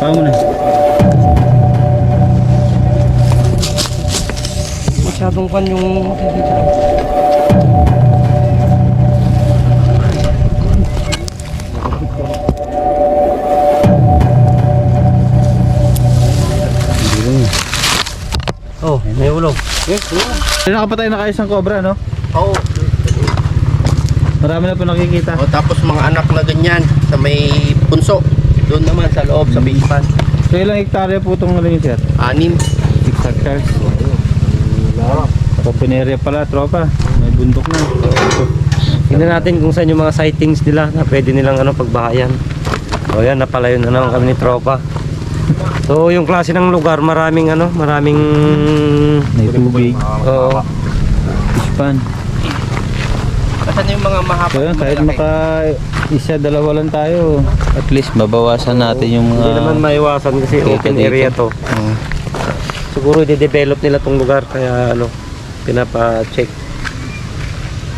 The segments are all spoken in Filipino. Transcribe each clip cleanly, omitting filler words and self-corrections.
Paano na? Masyadong pan yung oh, may ulong. Yes, nakapatay na kayo isang cobra, no? Oo. Marami na po nakikita. O, tapos mga anak na ganyan sa may punso. Doon naman sa loob, sa bipan. So ilang hektarya po itong ano yun, sir? 6. 6 hectares. Kapinerya pala, tropa. May bundok na. Tingnan natin kung saan yung mga sightings nila na pwede nilang pagbahayan. O yan, napalayo na naman kami ni tropa. So yung klase ng lugar, maraming May tubig. oo. Ispan. Kasi yung mga mahaba. So yun, kahit isa, dalawa lang tayo. At least mabawasan natin yung mga... Hindi naman maiwasan kasi open dito. area to. Siguro i-develop nila tong lugar kaya pinapa-check. Hindi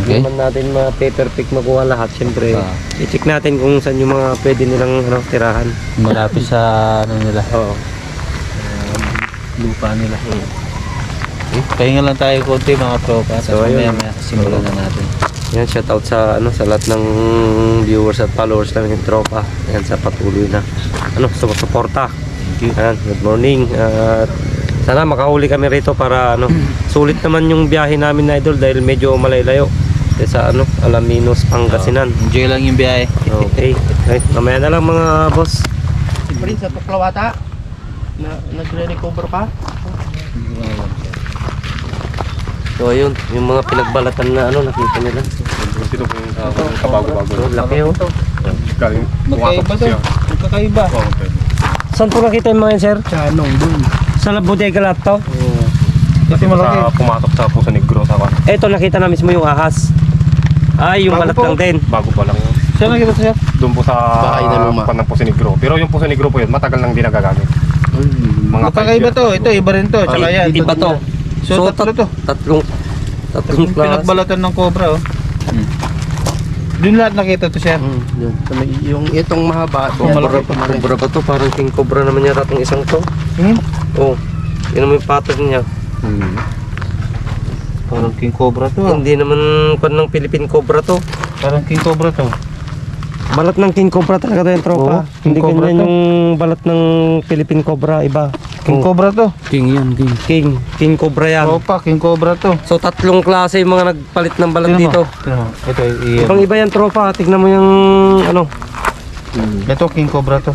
Okay. naman natin ma-perfect makuha lahat. Siyempre, i-check natin kung saan yung mga pwede nilang tirahan. Malapit sa ano nila. Oo. Lupa nila. Pahinga lang tayo konti mga tropa. So, So ayun. maya simulan na natin. Yan, shout out sa sa lahat ng viewers at followers namin ng tropa. Yan, sa patuloy na sumusuporta. Thank you. Yan, good morning. At sana makahuli kami rito para sulit naman yung biyahe namin na idol dahil medyo malaylayo. Sa Alaminos, Pangasinan. Enjoy lang yung biyahe. Okay. Right. Mamaya na lang mga boss. Si Prince sa Tuklawata. Nagre-recover pa. So ayun, yung mga pinagbalatan na nakita nila. Dito po yung kabago-bago. So, laki oh. Galing Magkaiba to. Magkakaiba. okay. Saan po nakita yung mga yan, sir? Chanong dun. Sa bodega lahat to? Kasi malaki. Sa pumatok sa Puso Negro sa kan. Eto, nakita na mismo yung ahas. Ay, yung Bago balat po. Oh. lang din. Bago pa lang. Saan nakita to, sir? Doon po sa Bahay na luma. pan ng Puso Negro. Pero yung Puso Negro po yun, matagal nang di nagagamit. Mga Magkakaiba 5 to. years. Ito, iba rin to. Tsaka yan. Iba to. So, tatlo to. Tatlong Yung klase. pinagbalatan ng cobra, oh. Doon lahat nakita to, sir. Yun. Yung itong mahaba. Cobra ba to? Parang king cobra naman yata itong isang to. Oh, yun naman yung pattern niya. Parang king cobra to. ah. Hindi naman kwan ng Philippine cobra to. Parang king cobra to. Balat ng king cobra talaga to yung tropa. Oo, king Hindi cobra ganyan to. yung balat ng Philippine cobra, iba. King cobra to. King cobra yan. Opa, king cobra to. So tatlong klase yung mga nagpalit ng balat Tingnan mo. dito. Tingnan mo. Ito, Ibang iba yan tropa. Tignan mo yung ito king cobra to.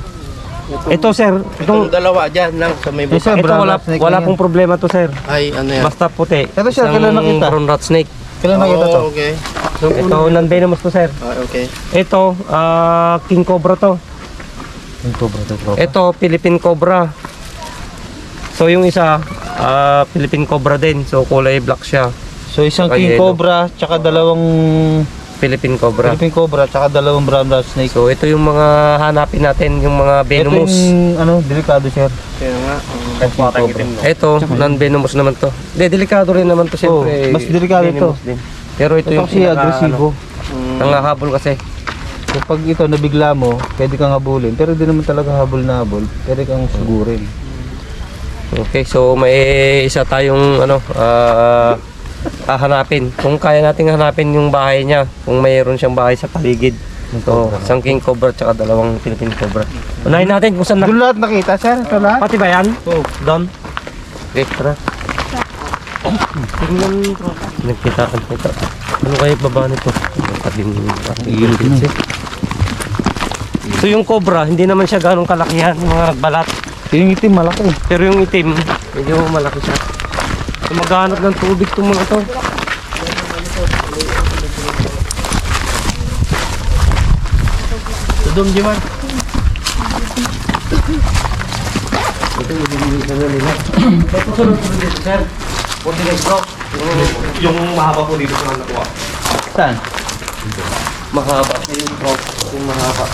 Ito sir, Itong dalawa dyan lang sa may Isa, ito brown wala, rat snake wala lang pong problema to sir. Ay, ano yan? Basta puti. Ito, sir, Isang kailan nakita? brown rat snake. Kailan nakita to? Okay. Ito non-venomous to sir. Okay. Ito king cobra to. King cobra to, tropa. Ito Philippine cobra. So yung isa Philippine cobra din. So kulay black siya. So, isang Saka king yellow. cobra, tsaka dalawang Philippine cobra. Philippine cobra, tsaka dalawang brown rat snake. So ito yung mga hanapin natin, yung mga venomous. Ito yung, delikado, sir. Kaya nga. Patang itim, no? Ito, non-venomous naman to. Hindi, delikado rin naman to siyempre. mas delikado Venomous din. Pero ito Ito yung kasi agresibo. nangahabol kasi. Kapag ito nabigla mo, pwede kang habulin. Pero di naman talaga habol na habol. Pwede kang sugurin. Okay, so may isa tayong hahanapin. Kung kaya nating hanapin yung bahay niya, kung mayroon siyang bahay sa paligid. So, isang king cobra at dalawang Philippine cobra. Unahin natin kung saan Doon lahat nakita, sir? Ito lahat? Pati ba yan? Oo. Doon? Okay, tara. Tingnan ko. Nagkita. Ano kaya baba nito? So yung cobra, hindi naman siya ganong kalakihan, yung mga nagbalat. Yung itim malaki. Pero yung itim, medyo malaki siya. So maghanap ng tubig itong mga to. Tudom, Jiman. Ito sunod po dito, sir. Puti guys bro. Yung mahaba po dito sa nakuha. Saan? Mahaba. Ayun bro, yung mahaba.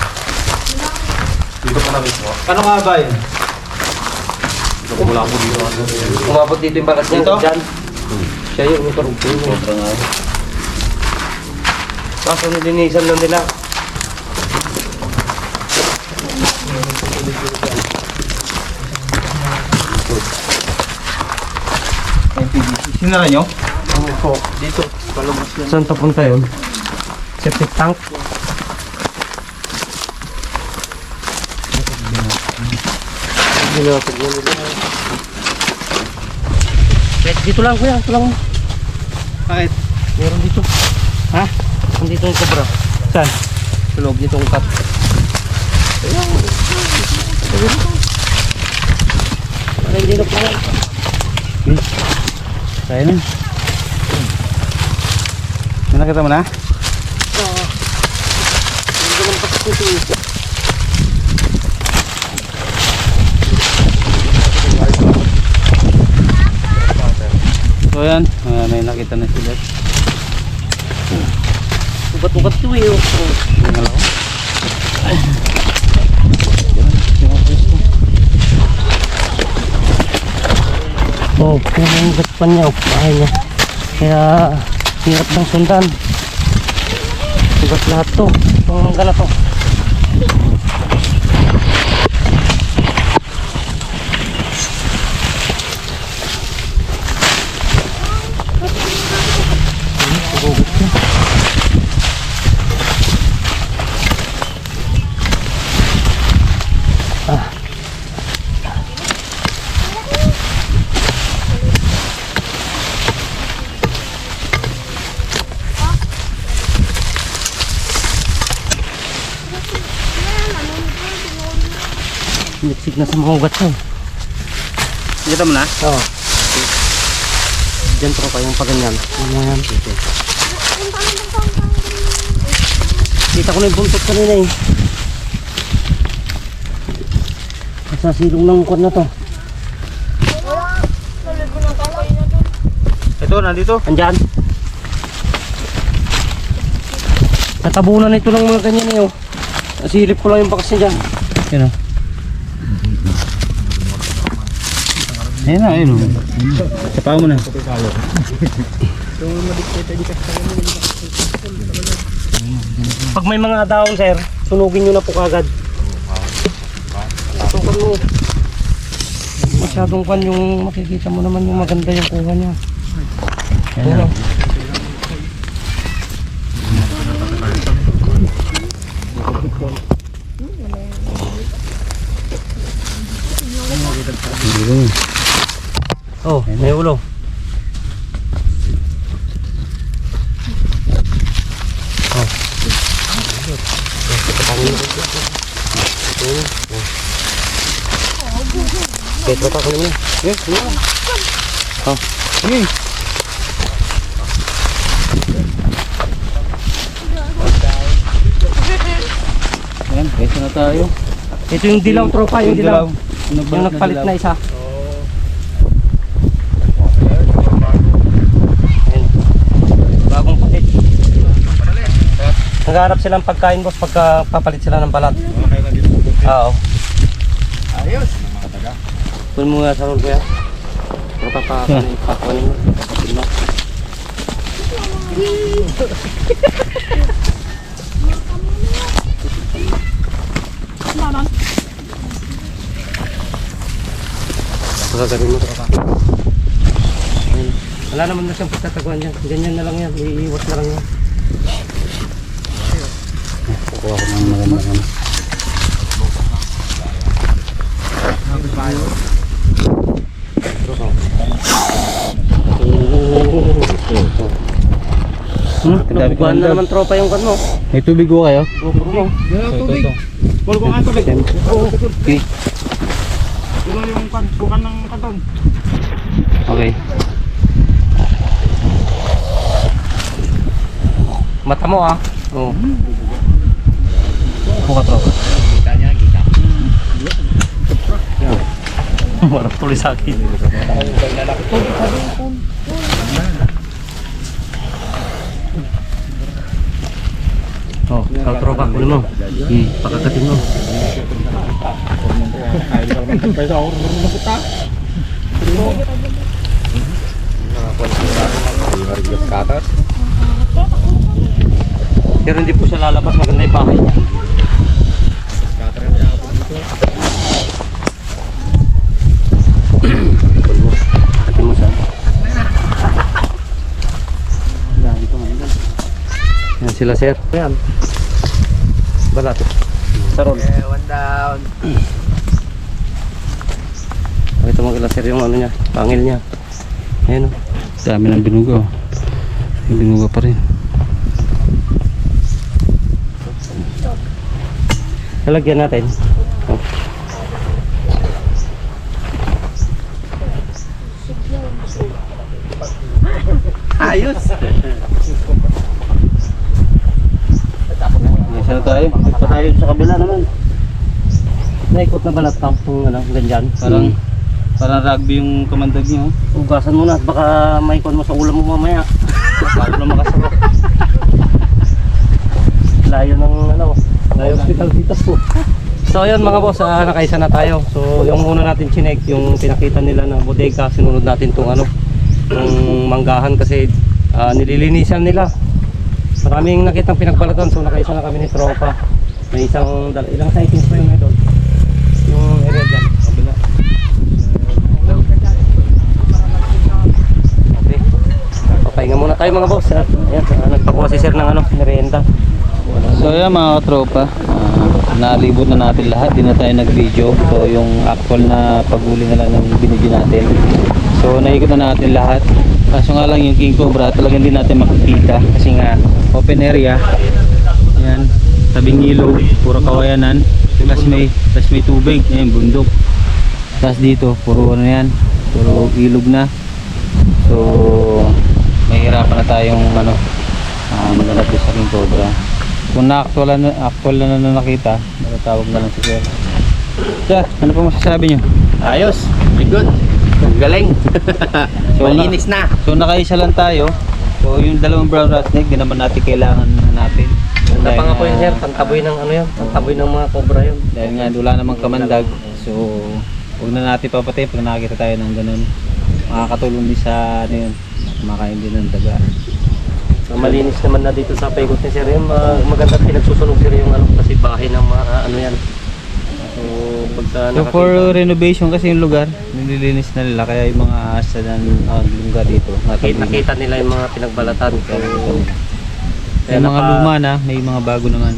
Dito po namin po. Ano nga ba yun? Dito po mula po dito. Umabot dito yung balat niya. Ito? Dyan. Siya yung iparugtong. Cobra nga. Kaso nilinisan lang nila. Sinara nyo? Opo, dito. Palabas yan. Saan papunta yun? Septic tank? Dito lang kuya, ito lang. Bakit? Meron dito. Ha? Nandito yung cobra. Saan? Sa loob nitong cup. Parang hindi na pa. Kaya na. Nakita mo na? Hindi naman pakasusunod. So yan, may nakita na sila. Ugat-ugat ito eh. Oh, pero yung ugat pa niya, bahay niya. Kaya hirap ng sundan. Ugat lahat to. Itong mangga na to. Niksik na sa mga ugat niya. Nakita mo na? Oo. Diyan po kayong paganyan. Ano yan? Kita ko na yung buntot kanina eh. Sa silong ng kwan na to. Ito, nandito. Andyan. Natabunan ito ng mga ganyan eh. Oh. Nasilip ko lang yung bakas niya dyan. Yan o. Ayun na, ayun o. Sapaw mo na. Pag may mga daon sir, sunugin nyo na po kagad. Ito mo. Masyadong kwan yung makikita mo naman yung maganda yung kuha niya. Ayun o. Oh, may ulo. Oh. Petro pa ko naman. Yes, yeah. Oh. Sige. Ayan, pwede na tayo. Ito yung dilaw tropa, yung dilaw. Yung nagpalit na isa. Bagong palit. Naghahanap silang pagkain boss pagka papalit sila ng balat. Oo. Ayos. Kunin mo nga sa rol kuya. Para papakunin mo. Pagkagaling mo. Ayun. Wala naman na siyang pagtataguan dyan. Ganyan na lang yan. Iiwas na lang yan. Kukuha ko ng magandang. Nabugaan na naman tropa yung kan mo. May tubig ko kayo? GoPro mo. Tubig. Wala ko nga tubig. Okay. Ilo yung bukan ng kanton. Okay. Mata mo ah. Oo. Buka tropa. Kita niya, kita. Marap tuloy sa akin. Oh, kau tropa kunin mo. Pakakatin mo. Pero hindi po siya lalabas, maganda yung bahay niya. Katin mo sa sila sir. Ayan. Balat. Sarol. One down. Ito mo kila sir yung ano niya, pangil niya. Ayan o. Dami ng binuga oh. May binuga pa rin. Lalagyan natin. Oh. Ayos. Isa na tayo. Pa tayo sa kabila naman. Naikot na balat tampong ano, ganyan. Parang rugby yung kamandag niyo. Ugasan mo na, baka maikot mo sa ulam mo mamaya. Bago na makasarap. Layo ng ano, layo hospital dito po. So ayun mga boss, nakaisa na tayo. So yung una natin chinek, yung pinakita nila na bodega, sinunod natin tong ano, yung manggahan kasi nililinisan nila. Maraming nakitang pinagbalatan, so nakaisa na kami ni tropa. May ilang sightings pa yung idol. Yung area dyan, kabila. Okay. Papahinga muna tayo mga boss. Ayan, nagpakuha si sir ng ano, merienda. So ayan mga katropa, nalibot na natin lahat, di na tayo nag-video. So yung actual na paghuli na lang ng binidyo natin. So naikot na natin lahat. Kaso nga lang yung King Cobra talagang hindi natin makikita kasi nga open area. Yan, tabing ilog, puro kawayanan. Tapos may tubig, yan bundok. Tapos dito, puro ano yan, puro ilog na. So mahirapan na tayong ano, maghanap sa King Cobra. Kung actual na nakita, matatawag na lang si Sir. Sir, ano pa masasabi nyo? Ayos. Very good. Galing. Malinis na. So nakaisa lang tayo. So yung dalawang brown rat snake, di naman natin kailangan hanapin. Ganda pa nga po yun sir, pantaboy ng ano yun, pantaboy ng mga cobra yun. Dahil nga wala namang kamandag. So huwag na natin papatay pag nakakita tayo ng ganun. Makakatulong din sa ano yun, kumakain din ng daga. Malinis naman na dito sa paikot ni sir yun, maganda pinagsusunog sir yung ano, kasi bahay ng mga ano yan. So pagka So for renovation kasi yung lugar, nililinis na nila kaya yung mga asa ng lugar dito. nakita nila yung mga pinagbalatan. So Yung mga luma na, may mga bago naman.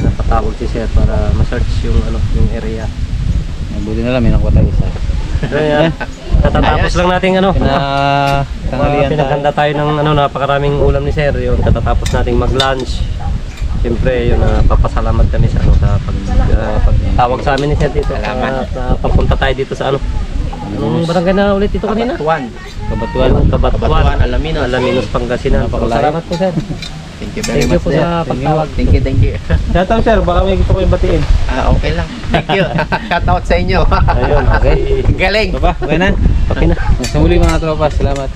napatawag si sir para ma-search yung ano, yung area. Buti na lang may nakuha tayo isa. So yan, katatapos lang natin ano. Tanghalian Pinaghanda tayo ng ano, napakaraming ulam ni sir. Yun, katatapos nating mag-lunch. Siyempre, yun, papasalamat kami sa ano, sa pagtawag sa amin ni sir dito. Salamat. Papunta tayo dito sa ano. Anong barangay na ulit dito kanina? Kabatuan. Kabatuan. Alaminos. Alaminos, Pangasinan. Salamat po sir. Thank you very Thank you much. po sa pagtawag. Thank you. Shout out sir, baka may gusto ko yung batiin. Okay lang. Thank you. Shout out sa inyo. Ayun, okay. Galing. Baba, okay na? Okay na. Sa muli mga tropa, salamat.